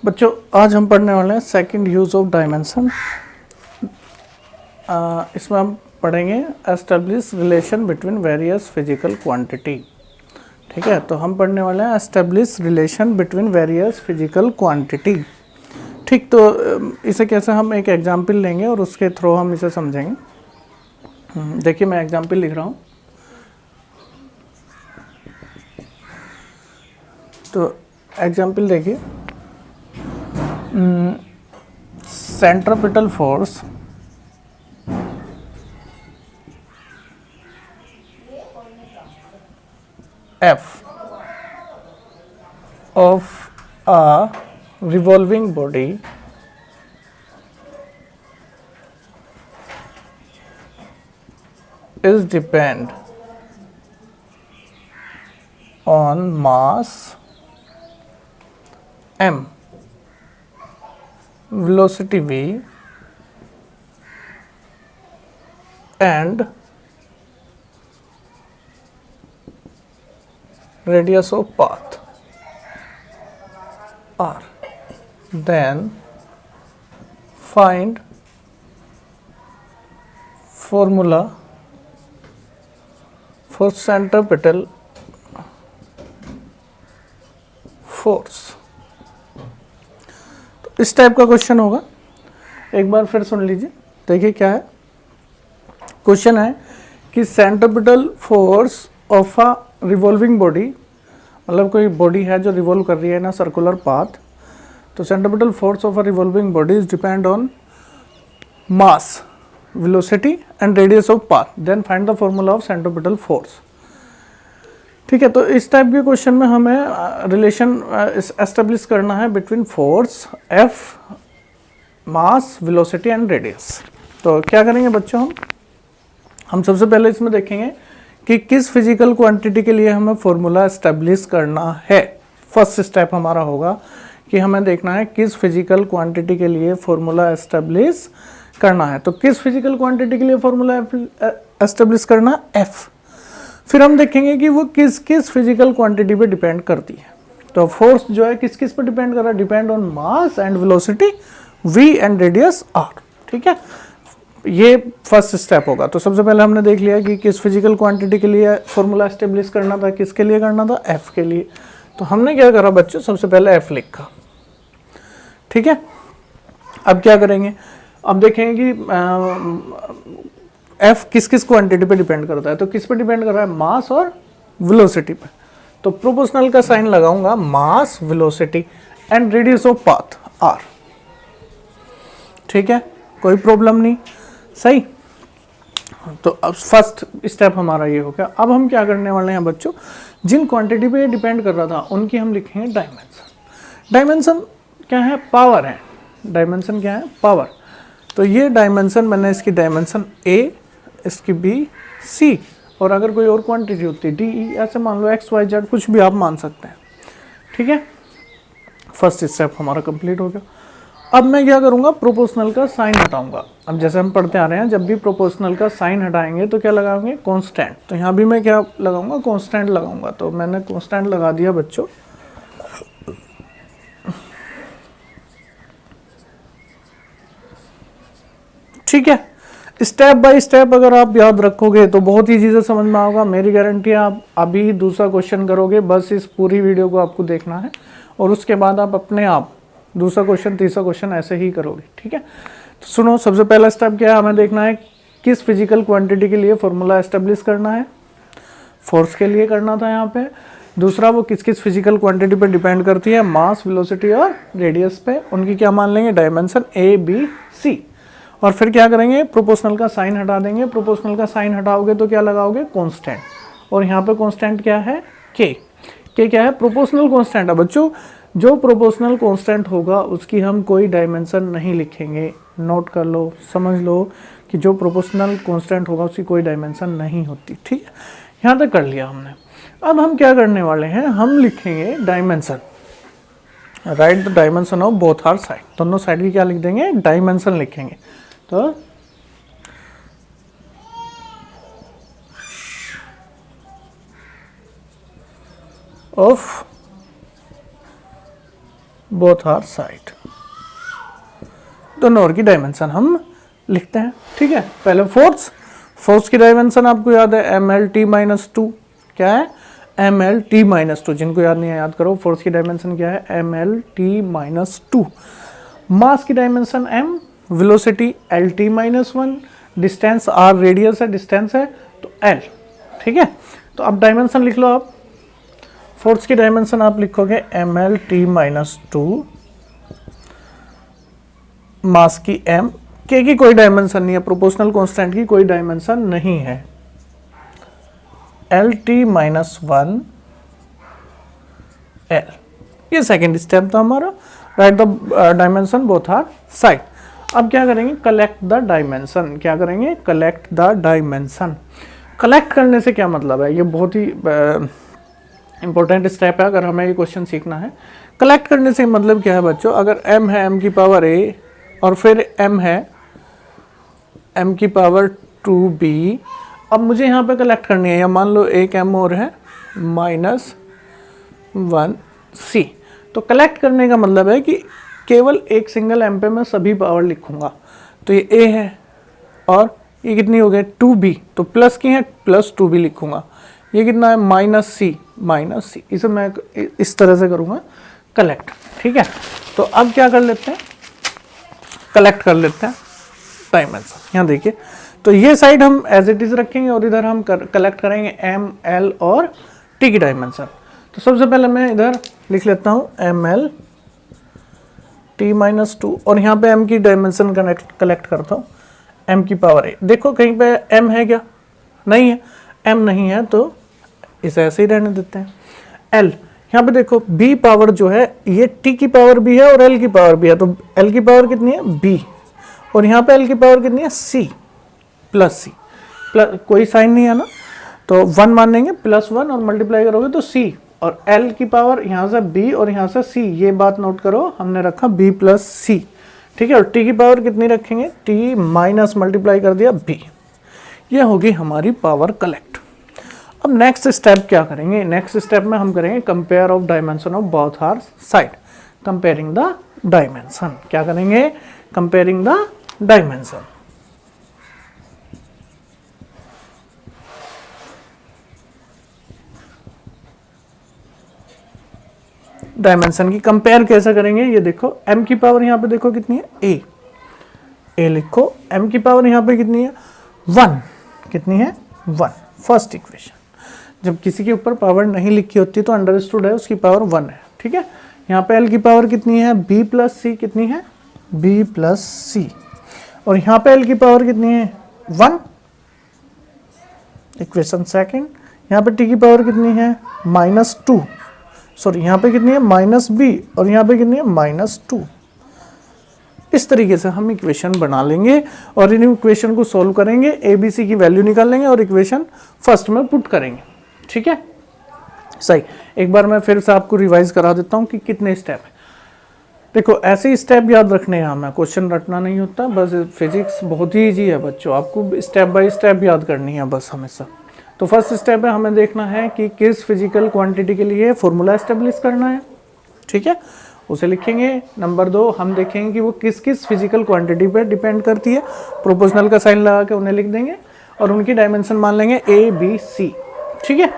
बच्चों आज हम पढ़ने वाले हैं सेकंड यूज़ ऑफ डायमेंशन। इसमें हम पढ़ेंगे establish relation between various physical quantity. ठीक है, तो हम पढ़ने वाले हैं establish relation between various physical quantity. ठीक, तो इसे कैसे हम एक एग्जाम्पल लेंगे और उसके थ्रू हम इसे समझेंगे। देखिए मैं एग्जाम्पल लिख रहा हूँ। तो एग्जाम्पल देखिए, centripetal force F of a revolving body is depend on mass m, velocity v, and radius of path r. Then find formula for centripetal force. तो इस टाइप का क्वेश्चन होगा, एक बार फिर सुन लीजिए। देखिए क्या है क्वेश्चन, है कि centripetal force of a revolving body, मतलब कोई बॉडी है जो रिवॉल्व कर रही है ना सर्कुलर पाथ। तो centripetal force of a revolving body is depend on mass, velocity and radius of path. Then find the formula of centripetal force. ठीक है, तो इस टाइप के क्वेश्चन में हमें रिलेशन एस्टेब्लिश करना है between force F, mass, velocity and radius. तो क्या करेंगे बच्चों, हम सबसे पहले इसमें देखेंगे कि किस फिजिकल क्वांटिटी के लिए हमें फॉर्मूला एस्टेब्लिश करना है। फर्स्ट स्टेप हमारा होगा कि हमें देखना है किस फिजिकल क्वांटिटी के लिए फॉर्मूला एस्टेब्लिश करना है। तो किस फिजिकल क्वांटिटी के लिए फॉर्मूला एस्टेब्लिश करना, एफ। फिर हम देखेंगे कि वो किस किस फिजिकल क्वांटिटी पे डिपेंड करती है। तो फोर्स जो है किस किस पे डिपेंड कर रहा है, depend on mass and velocity v and radius r। ठीक है, ये फर्स्ट स्टेप होगा। तो सबसे पहले हमने देख लिया कि किस फिजिकल क्वांटिटी के लिए फॉर्मूला एस्टेब्लिश करना था, किसके लिए करना था, f के लिए। तो हमने क्या करा बच्चों, सबसे पहले f लिखा। ठीक है, अब क्या करेंगे, अब देखेंगे कि एफ किस किस क्वांटिटी पे डिपेंड करता है। तो किस पे डिपेंड कर रहा है, मास और वेलोसिटी पे। तो प्रोपोर्शनल का साइन लगाऊंगा, mass, velocity and radius of path R. ठीक है, कोई प्रॉब्लम नहीं, सही। तो अब फर्स्ट स्टेप हमारा ये हो गया। अब हम क्या करने वाले हैं बच्चों, जिन क्वांटिटी पे डिपेंड कर रहा था उनकी हम लिखेंगे डायमेंशन। डायमेंशन क्या है, पावर है। डायमेंशन क्या है, पावर। तो ये डायमेंशन, मैंने इसकी डायमेंशन ए, इसकी बी, सी, और अगर कोई और क्वांटिटी होती है डी, ई, ऐसे मान लो एक्स, वाई, जेड, कुछ भी आप मान सकते हैं। ठीक है, फर्स्ट स्टेप हमारा कंप्लीट हो गया। अब मैं क्या करूंगा, प्रोपोर्शनल का साइन हटाऊंगा। अब जैसे हम पढ़ते आ रहे हैं, जब भी प्रोपोर्शनल का साइन हटाएंगे तो क्या लगाएंगे, कांस्टेंट। तो यहाँ भी मैं क्या लगाऊंगा, कांस्टेंट लगाऊंगा। तो मैंने कांस्टेंट लगा दिया बच्चों। ठीक है, स्टेप बाय स्टेप अगर आप याद रखोगे तो बहुत ही चीज़ें समझ में आएगा। मेरी गारंटी है आप अभी दूसरा क्वेश्चन करोगे, बस इस पूरी वीडियो को आपको देखना है और उसके बाद आप अपने आप दूसरा क्वेश्चन, तीसरा क्वेश्चन ऐसे ही करोगे। ठीक है, तो सुनो, सबसे पहला स्टेप क्या है, हमें देखना है किस फिजिकल क्वांटिटी के लिए फॉर्मूला एस्टेब्लिश करना है। फोर्स के लिए करना था यहाँ पे। दूसरा, वो किस किस फिजिकल क्वांटिटी पे डिपेंड करती है, मास, वेलोसिटी और रेडियस पे। उनकी क्या मान लेंगे, डायमेंशन ए, बी, सी। और फिर क्या करेंगे, प्रोपोर्शनल का साइन हटा देंगे। प्रोपोर्शनल का साइन हटाओगे तो क्या लगाओगे, कांस्टेंट। और यहाँ पे कांस्टेंट क्या है, के। के क्या है, प्रोपोर्शनल कांस्टेंट है बच्चों। जो प्रोपोर्शनल कांस्टेंट होगा उसकी हम कोई डायमेंशन नहीं लिखेंगे। नोट कर लो, समझ लो कि जो प्रोपोर्शनल कांस्टेंट होगा उसकी कोई डायमेंशन नहीं होती। ठीक है, यहाँ तक कर लिया हमने। अब हम क्या करने वाले हैं, हम लिखेंगे dimension. Write the dimension of both our side. दोनों साइड की क्या लिख देंगे, डायमेंशन लिखेंगे। तो ऑफ बोथ आर साइड। दोनों ओर की डायमेंशन हम लिखते हैं। ठीक है, पहले फोर्स की डायमेंशन आपको याद है mL_t-2। क्या है? mL_t-2। जिनको याद नहीं है याद करो। फोर्स की डायमेंशन क्या है? mL_t-2। मास की dimension m, velocity L_t-1, distance r, radius है, डिस्टेंस है तो l। ठीक है, तो अब डायमेंशन लिख लो आप। फोर्स की डायमेंशन आप लिखोगे mL_t-2, मास की m, k की कोई डायमेंशन नहीं है, प्रोपोर्शनल कांस्टेंट की कोई डायमेंशन नहीं है, L_t-1 L। ये सेकेंड स्टेप था हमारा, write the dimension both our side. अब क्या करेंगे? Collect the dimension. क्या करेंगे? Collect the dimension. कलेक्ट करने से क्या मतलब है? ये बहुत ही इंपॉर्टेंट स्टेप है अगर हमें ये क्वेश्चन सीखना है। कलेक्ट करने से मतलब क्या है बच्चों? अगर m है m की पावर a और फिर m है m की पावर 2b, अब मुझे यहाँ पे कलेक्ट करनी है, या मान लो एक m और है -1c। तो कलेक्ट करने का मतलब है कि केवल एक सिंगल m पे मैं सभी पावर लिखूंगा। तो ये a है और ये कितनी हो गई? 2b, तो प्लस की है +2b लिखूंगा। ये कितना है? -c। इसे मैं इस तरह से करूंगा कलेक्ट। ठीक है, तो अब क्या कर लेते हैं? कलेक्ट कर लेते हैं डायमेंशन। यहाँ देखिए, तो ये साइड हम एज इट इज रखेंगे और इधर हम कलेक्ट करेंगे m, l और t की डायमेंशन। तो सबसे पहले मैं इधर लिख लेता हूँ mL_t-2 और यहाँ पे m की डायमेंशन कलेक्ट करता हूँ m की पावर a। देखो कहीं पे m है क्या? नहीं है, m नहीं है तो इसे ऐसे ही रहने देते हैं। l, यहाँ पे देखो b पावर जो है ये t की पावर भी है और l की पावर भी है, तो l की पावर कितनी है? b, और यहाँ पे l की पावर कितनी है? c, +c। कोई साइन नहीं है ना, तो 1 मानेंगे, +1 और मल्टीप्लाई करोगे तो c, और l की पावर यहाँ से b और यहाँ से c। ये बात नोट करो, हमने रखा b + c। ठीक है, और t की पावर कितनी रखेंगे? t माइनस मल्टीप्लाई कर दिया b। ये होगी हमारी पावर कलेक्ट। अब नेक्स्ट स्टेप क्या करेंगे? नेक्स्ट स्टेप में हम करेंगे compare of dimension of both our side, comparing the dimension. क्या करेंगे? Comparing the dimension. डायमेंशन की कंपेयर कैसे करेंगे? ये देखो m की पावर यहाँ पे देखो कितनी है? a लिखो। m की पावर यहाँ पे कितनी है? 1। कितनी है? 1। First equation. जब किसी के ऊपर पावर नहीं लिखी होती तो अंडरस्टूड है उसकी पावर 1 है। ठीक है, यहाँ पे l की पावर कितनी है? b + c। कितनी है? b + c। और यहाँ पे l की पावर कितनी है? 1। Equation second. यहाँ पे t की पावर कितनी है? -2। सॉरी, यहाँ पे कितनी है? -b, और यहाँ पे कितनी है? -2। इस तरीके से हम इक्वेशन बना लेंगे और इन इक्वेशन को सॉल्व करेंगे, ए बी सी की वैल्यू निकाल लेंगे और इक्वेशन फर्स्ट में पुट करेंगे। ठीक है, सही। एक बार मैं फिर से आपको रिवाइज करा देता हूँ कि कितने स्टेप है। देखो ऐसे ही स्टेप याद रखने हैं, हमें क्वेश्चन रटना नहीं होता, बस फिजिक्स बहुत ही ईजी है बच्चों, आपको स्टेप बाय स्टेप याद करनी है बस हमेशा। तो फर्स्ट स्टेप है, हमें देखना है कि किस फिजिकल क्वांटिटी के लिए फॉर्मूला एस्टेब्लिश करना है। ठीक है, उसे लिखेंगे। नंबर 2, हम देखेंगे कि वो किस किस फिजिकल क्वांटिटी पे डिपेंड करती है, प्रोपोर्शनल का साइन लगा के उन्हें लिख देंगे और उनकी डायमेंशन मान लेंगे ए बी सी। ठीक है,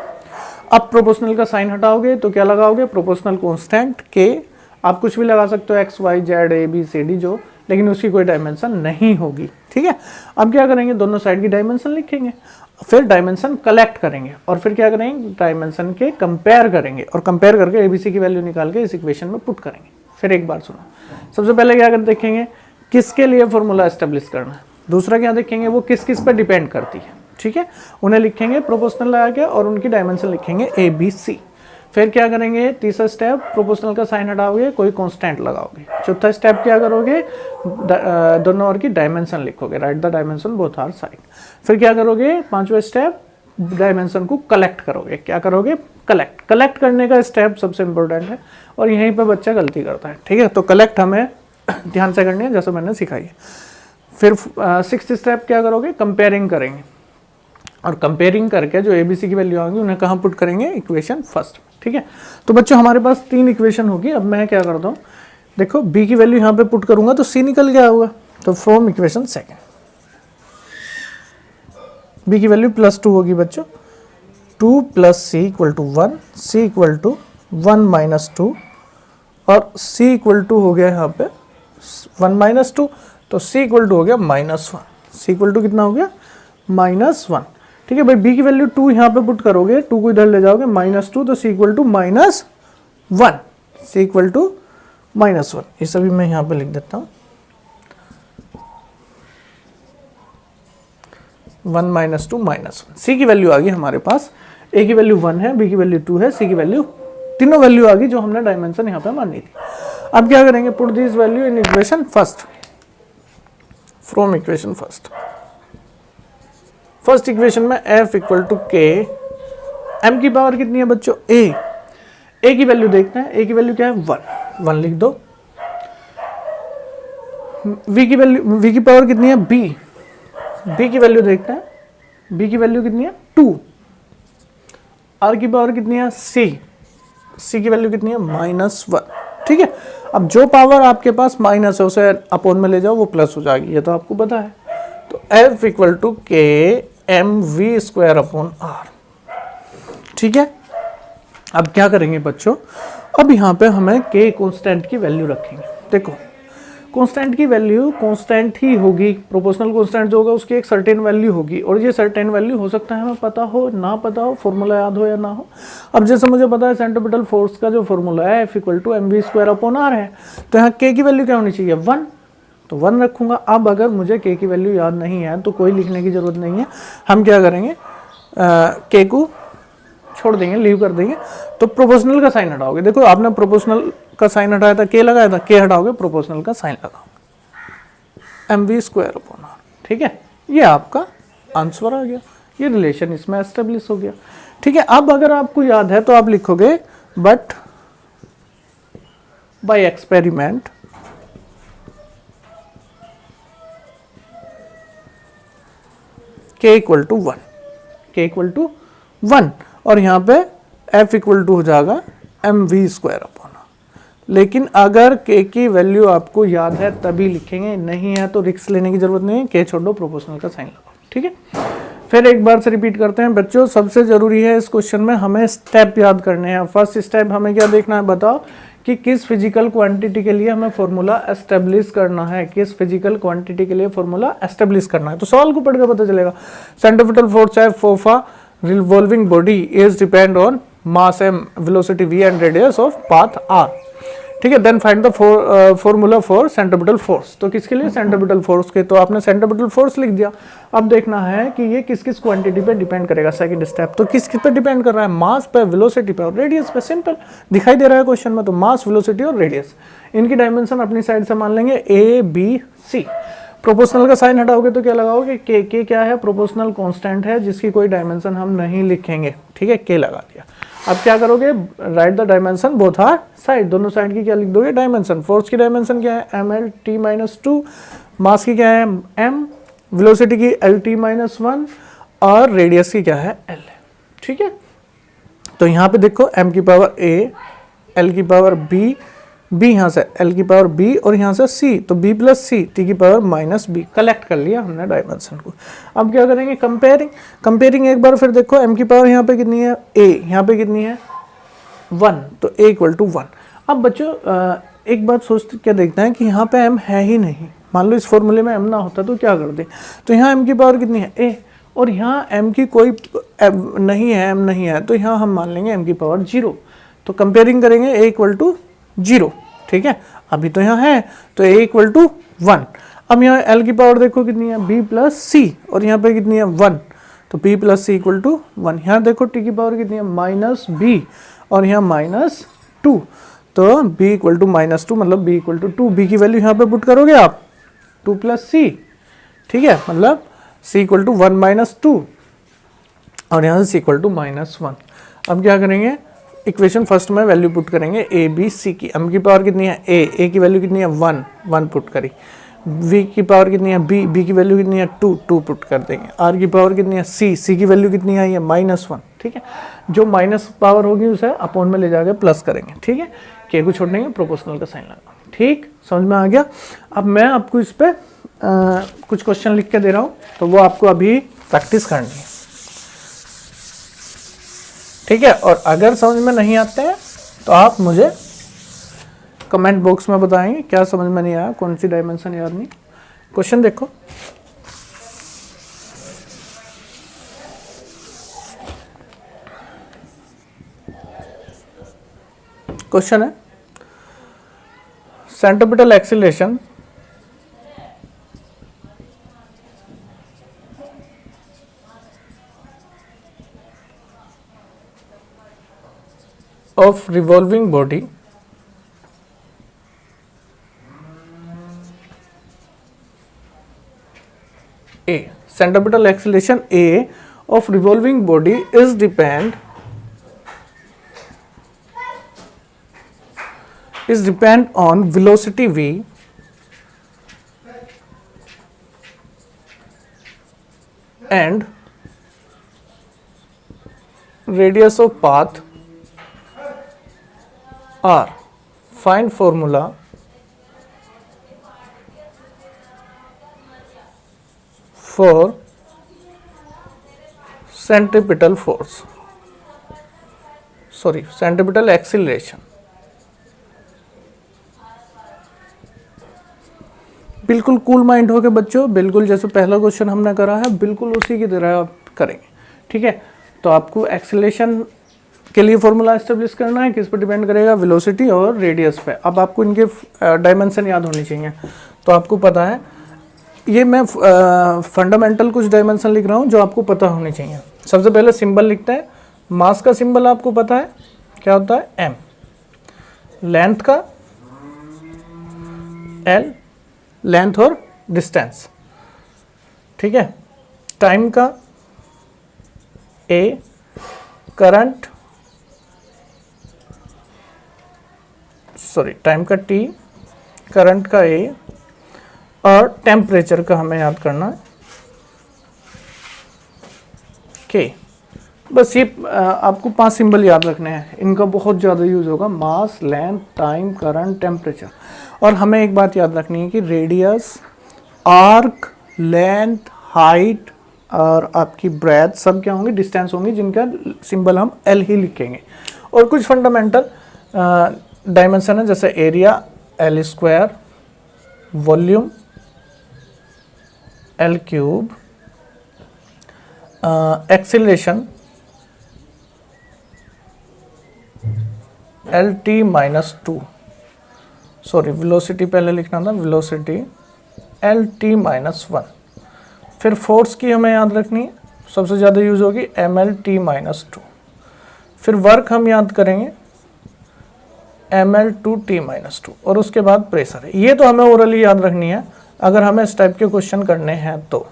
अब प्रोपोर्शनल का साइन हटाओगे तो क्या लगाओगे? प्रोपोर्शनल कांस्टेंट के। आप कुछ भी लगा सकते हो, X Y Z A B C D जो, लेकिन उसकी कोई डायमेंशन नहीं होगी। ठीक है, अब क्या करेंगे? दोनों साइड की डायमेंशन लिखेंगे, फिर डायमेंशन कलेक्ट करेंगे और फिर क्या करेंगे? डायमेंशन के कंपेयर करेंगे और कंपेयर करके एबीसी की वैल्यू निकाल के इस इक्वेशन में पुट करेंगे। फिर एक बार सुनो, सबसे पहले क्या कर देखेंगे? किसके लिए फॉर्मूला एस्टेब्लिश करना है। दूसरा क्या देखेंगे? वो किस किस पर डिपेंड करती है। ठीक है, उन्हें लिखेंगे प्रोपोर्शनल लगा के और उनकी डायमेंशन लिखेंगे ए बी सी। फिर क्या करेंगे? तीसरा स्टेप, प्रोपोर्शनल का साइन हटाओगे, कोई कांस्टेंट लगाओगे। चौथा स्टेप क्या करोगे? दोनों और की डायमेंशन लिखोगे, write the dimension both our side. फिर क्या करोगे? पांचवा स्टेप, डायमेंशन को कलेक्ट करोगे। क्या करोगे? कलेक्ट करने का स्टेप सबसे इंपॉर्टेंट है और यहीं पर बच्चा गलती करता है। ठीक है, तो कलेक्ट हमें ध्यान से करनी है जैसे मैंने सिखाई है। फिर सिक्स्थ स्टेप क्या करोगे? कंपेयरिंग करेंगे और कंपेयरिंग करके जो एबीसी की वैल्यू आएंगी उन्हें कहाँ पुट करेंगे? Equation first. ठीक है, तो बच्चों हमारे पास 3 इक्वेशन होगी। अब मैं क्या करता हूँ, देखो b की वैल्यू यहाँ पे पुट करूंगा तो c निकल गया होगा, तो फ्रॉम इक्वेशन सेकेंड b की वैल्यू +2 होगी बच्चों, 2 + c = 1, c = 1 - 2 और c = हो गया यहाँ पे 1 - 2, तो c = हो गया -1, c = कितना हो गया -1। ठीक है भाई, b की वैल्यू 2 यहाँ पे पुट करोगे, 2 को इधर ले जाओगे -2, तो c = -1, c = -1। ये सभी मैं यहाँ पे लिख देता हूँ, 1 - 2 -1। c की वैल्यू आ गई हमारे पास, a की वैल्यू 1 है, b की वैल्यू 2 है, c की वैल्यू, तीनों वैल्यू आ गई जो हमने डायमेंशन यहाँ पे मानी थी। अब क्या करेंगे, put this value in equation first, from equation first equation में f = k, m की पावर कितनी है बच्चों a की वैल्यू देखते हैं, a की वैल्यू क्या है 1 लिख दो। v की पावर कितनी है b की वैल्यू देखते हैं, b की वैल्यू कितनी है 2, r की पावर कितनी है c की वैल्यू कितनी है -1। ठीक है, अब जो पावर आपके पास माइनस है उसे अपोन में ले जाओ, वो प्लस हो जाएगी, ये तो आपको पता है। तो f = k mv²/r। ठीक है, अब क्या करेंगे बच्चों, अब यहाँ पे हमें k कांस्टेंट की वैल्यू रखेंगे। देखो कांस्टेंट की वैल्यू कांस्टेंट ही होगी, प्रोपोर्शनल कांस्टेंट जो होगा उसकी एक सर्टेन वैल्यू होगी, और ये सर्टेन वैल्यू हो सकता है हमें पता हो ना पता हो, फॉर्मूला याद हो या ना हो। अब जैसे मुझे पता है सेंट्रीपिटल फोर्स का जो फॉर्मूला है F = mv²/r है, तो यहाँ k की वैल्यू क्या होनी चाहिए 1, तो 1 रखूंगा। अब अगर मुझे k की वैल्यू याद नहीं है तो कोई लिखने की जरूरत नहीं है, हम क्या करेंगे k को छोड़ देंगे, लीव कर देंगे, तो प्रोपोर्शनल का साइन हटाओगे। देखो आपने प्रोपोर्शनल का साइन हटाया था, k लगाया था, k हटाओगे प्रोपोर्शनल का साइन लगाओगे, mv²/r। ठीक है, ये आपका आंसर आ गया, ये रिलेशन इसमें एस्टेब्लिश हो गया। ठीक है, अब अगर आपको याद है तो आप लिखोगे बट बाय एक्सपेरिमेंट k = 1 और यहाँ पे f = हो जाएगा mv²/r। लेकिन अगर k की वैल्यू आपको याद है तभी लिखेंगे, नहीं है तो रिस्क लेने की जरूरत नहीं है, k छोड़ दो, प्रोपोर्शनल का साइन लगाओ। ठीक है, फिर एक बार से रिपीट करते हैं बच्चों, सबसे जरूरी है इस क्वेश्चन में हमें स्टेप याद करने हैं। फर्स्ट स्टेप हमें क्या देखना है, बताओ कि किस फिजिकल क्वांटिटी के लिए हमें फॉर्मूला एस्टेब्लिश करना है, किस फिजिकल क्वांटिटी के लिए फॉर्मूला एस्टेब्लिश करना है। तो सवाल को पढ़ के पता चलेगा। Centripetal force F of a revolving body is depend on mass m, velocity v and radius of path r। ठीक है, then find the formula for centripetal force. तो किसके लिए, सेंट्रीपिटल फोर्स के, तो आपने सेंट्रीपिटल फोर्स लिख दिया। अब देखना है कि ये किस किस क्वांटिटी पे डिपेंड करेगा। सेकंड स्टेप, तो किस किस पे डिपेंड कर रहा है, मास पे, वेलोसिटी पे और रेडियस पे। सिंपल दिखाई दे रहा है क्वेश्चन में, तो मास, वेलोसिटी और रेडियस, इनकी डायमेंशन अपनी साइड से मान लेंगे a b c। प्रोपोर्शनल का साइन हटाओगे तो क्या लगाओगे, k क्या है, प्रोपोर्शनल कांस्टेंट है जिसकी कोई डायमेंशन हम नहीं लिखेंगे। ठीक है, k लगा दिया। अब क्या करोगे, write the dimension both our side, दोनों साइड की क्या लिख दोगे, डायमेंशन। फोर्स की डायमेंशन क्या है mlt-2, मास की क्या है m, वेलोसिटी की lt-1 और रेडियस की क्या है l। ठीक है, तो यहाँ पे देखो m की पावर a, l की पावर b, b यहाँ से l की पावर b और यहाँ से c, तो b + c, t की पावर -b। कलेक्ट कर लिया हमने डायमेंशन को। अब क्या करेंगे, कंपेयरिंग एक बार फिर देखो, m की पावर यहाँ पे कितनी है a, यहाँ पे कितनी है 1, तो a = 1। अब बच्चों एक बात सोच क्या देखते हैं कि यहाँ पे m है ही नहीं, मान लो इस फॉर्मूले में m ना होता तो क्या कर दे, तो यहाँ m की पावर कितनी है a और यहाँ m की कोई नहीं है, m नहीं है, तो यहाँ हम मान लेंगे m की पावर 0। तो कंपेयरिंग करेंगे a = 0। ठीक है, अभी तो यहाँ है तो a = 1। अब यहाँ l की पावर देखो कितनी है b + c और यहाँ पे कितनी है 1, तो b + c = 1। यहाँ देखो t की पावर कितनी है -b और यहाँ -2, तो b = -2 मतलब b = 2। b की वैल्यू यहाँ पे पुट करोगे आप 2 + c। ठीक है, मतलब c = 1 - 2 और यहाँ से c = -1। अब क्या करेंगे, इक्वेशन फर्स्ट में वैल्यू पुट करेंगे a b c की। m की पावर कितनी है a की वैल्यू कितनी है 1 पुट करी, v की पावर कितनी है b की वैल्यू कितनी है 2 पुट कर देंगे, r की पावर कितनी है c की वैल्यू कितनी है ये -1। ठीक है, जो माइनस पावर होगी उसे अपॉन में ले जाकर प्लस करेंगे। ठीक है, k को छोड़ देंगे, प्रोपोर्शनल का साइन लगा। ठीक, समझ में आ गया। अब मैं आपको इस पे कुछ क्वेश्चन लिख के दे रहा हूँ, तो वो आपको अभी प्रैक्टिस करनी है, ठीक है। और अगर समझ में नहीं आते हैं तो आप मुझे कमेंट बॉक्स में बताएंगे क्या समझ में नहीं आया, कौन सी डायमेंशन याद नहीं। क्वेश्चन देखो, क्वेश्चन है centripetal acceleration of revolving body A. Centripetal acceleration A of revolving body is depend on velocity v and radius of path R. Find formula for centripetal force, centripetal acceleration। बिल्कुल cool mind हो के बच्चों, बिल्कुल जैसे पहला question हमने करा है बिल्कुल उसी की तरह आप करेंगे, ठीक है। तो आपको एक्सीलरेशन के लिए फॉर्मूला एस्टेब्लिश करना है, किस पर डिपेंड करेगा, वेलोसिटी और रेडियस पे। अब आपको इनके डायमेंशन याद होनी चाहिए। तो आपको पता है, ये मैं फंडामेंटल कुछ डायमेंशन लिख रहा हूँ जो आपको पता होनी चाहिए। सबसे पहले सिंबल लिखते हैं। मास का सिंबल आपको पता है क्या होता है, एम। लेंथ का एल, लेंथ और डिस्टेंस, ठीक है। टाइम का ए, करंट टाइम का टी, करंट का ए, और टेम्परेचर का हमें याद करना है के। बस ये आपको 5 सिंबल याद रखने हैं, इनका बहुत ज़्यादा यूज होगा। मास, लेंथ, टाइम, करंट, टेम्परेचर। और हमें एक बात याद रखनी है कि रेडियस, आर्क, लेंथ, हाइट और आपकी ब्रेथ सब क्या होंगे, डिस्टेंस होंगी, जिनका सिंबल हम एल ही लिखेंगे। और कुछ फंडामेंटल डायमेंशन है, जैसे area L square, volume L cube, acceleration L T minus 2, velocity पहले लिखना था, वेलोसिटी एल टी माइनस 1। फिर फोर्स की हमें याद रखनी है, सबसे ज़्यादा यूज होगी एम एल टी माइनस 2। फिर वर्क हम याद करेंगे M L two T minus 2, और उसके बाद प्रेशर है। ये तो हमें ओरली याद रखनी है अगर हमें इस टाइप के क्वेश्चन करने हैं तो,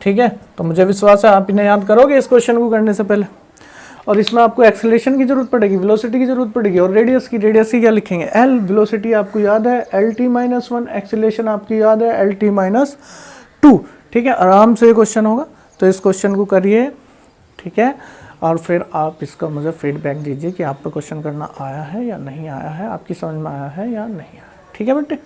ठीक है। तो मुझे विश्वास है आप इन्हें याद करोगे इस क्वेश्चन को करने से पहले। और इसमें आपको एक्सेलरेशन की जरूरत पड़ेगी, वेलोसिटी की जरूरत पड़ेगी, और रेडियस की क्या लिखेंगे, एल। वेलोसिटी आपको याद है एल टी माइनस 1, एक्सेलरेशन आपकी याद है एल टी माइनस 2, ठीक है। आराम से क्वेश्चन होगा, तो इस क्वेश्चन को करिए, ठीक है। और फिर आप इसका मुझे फीडबैक दीजिए कि आप पे क्वेश्चन करना आया है या नहीं आया है, आपकी समझ में आया है या नहीं आया, ठीक है बेटे।